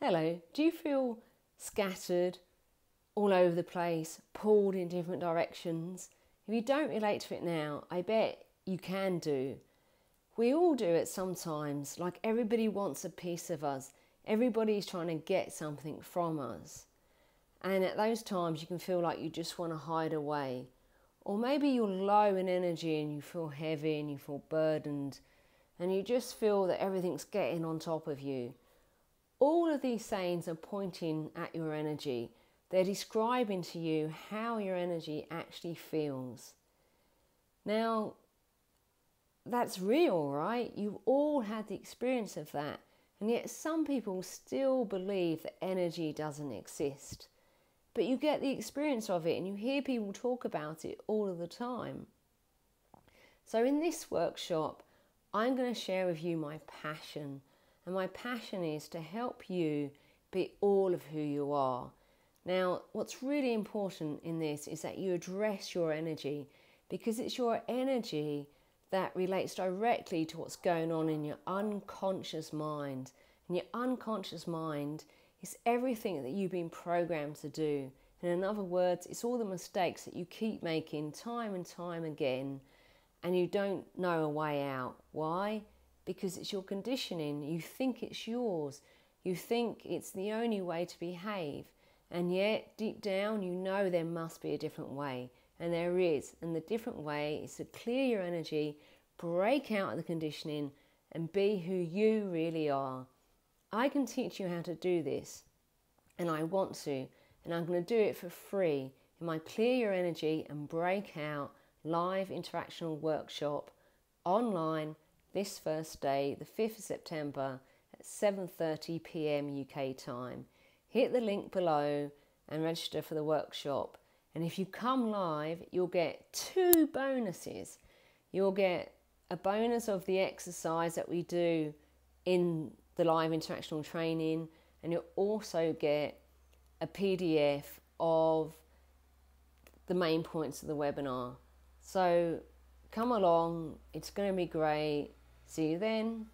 Hello, do you feel scattered, all over the place, pulled in different directions? If you don't relate to it now, I bet you can do. We all do it sometimes, like everybody wants a piece of us. Everybody's trying to get something from us. And at those times you can feel like you just want to hide away. Or maybe you're low in energy and you feel heavy and you feel burdened and you just feel that everything's getting on top of you. All of these sayings are pointing at your energy. They're describing to you how your energy actually feels. Now, that's real, right? You've all had the experience of that. And yet some people still believe that energy doesn't exist. But you get the experience of it and you hear people talk about it all of the time. So in this workshop, I'm going to share with you my passion. And my passion is to help you be all of who you are. Now, what's really important in this is that you address your energy, because it's your energy that relates directly to what's going on in your unconscious mind. And your unconscious mind is everything that you've been programmed to do. And in other words, it's all the mistakes that you keep making time and time again, and you don't know a way out. Why? Because it's your conditioning. You think it's yours. You think it's the only way to behave. And yet, deep down, you know there must be a different way. And there is. And the different way is to clear your energy, break out of the conditioning, and be who you really are. I can teach you how to do this. And I want to. And I'm going to do it for free in my Clear Your Energy and Break Out live interactional workshop online this first day, the 5th of September at 7:30 p.m. UK time. Hit the link below and register for the workshop. And if you come live, you'll get 2 bonuses. You'll get a bonus of the exercise that we do in the live interactional training, and you'll also get a PDF of the main points of the webinar. So come along, it's going to be great. See you then.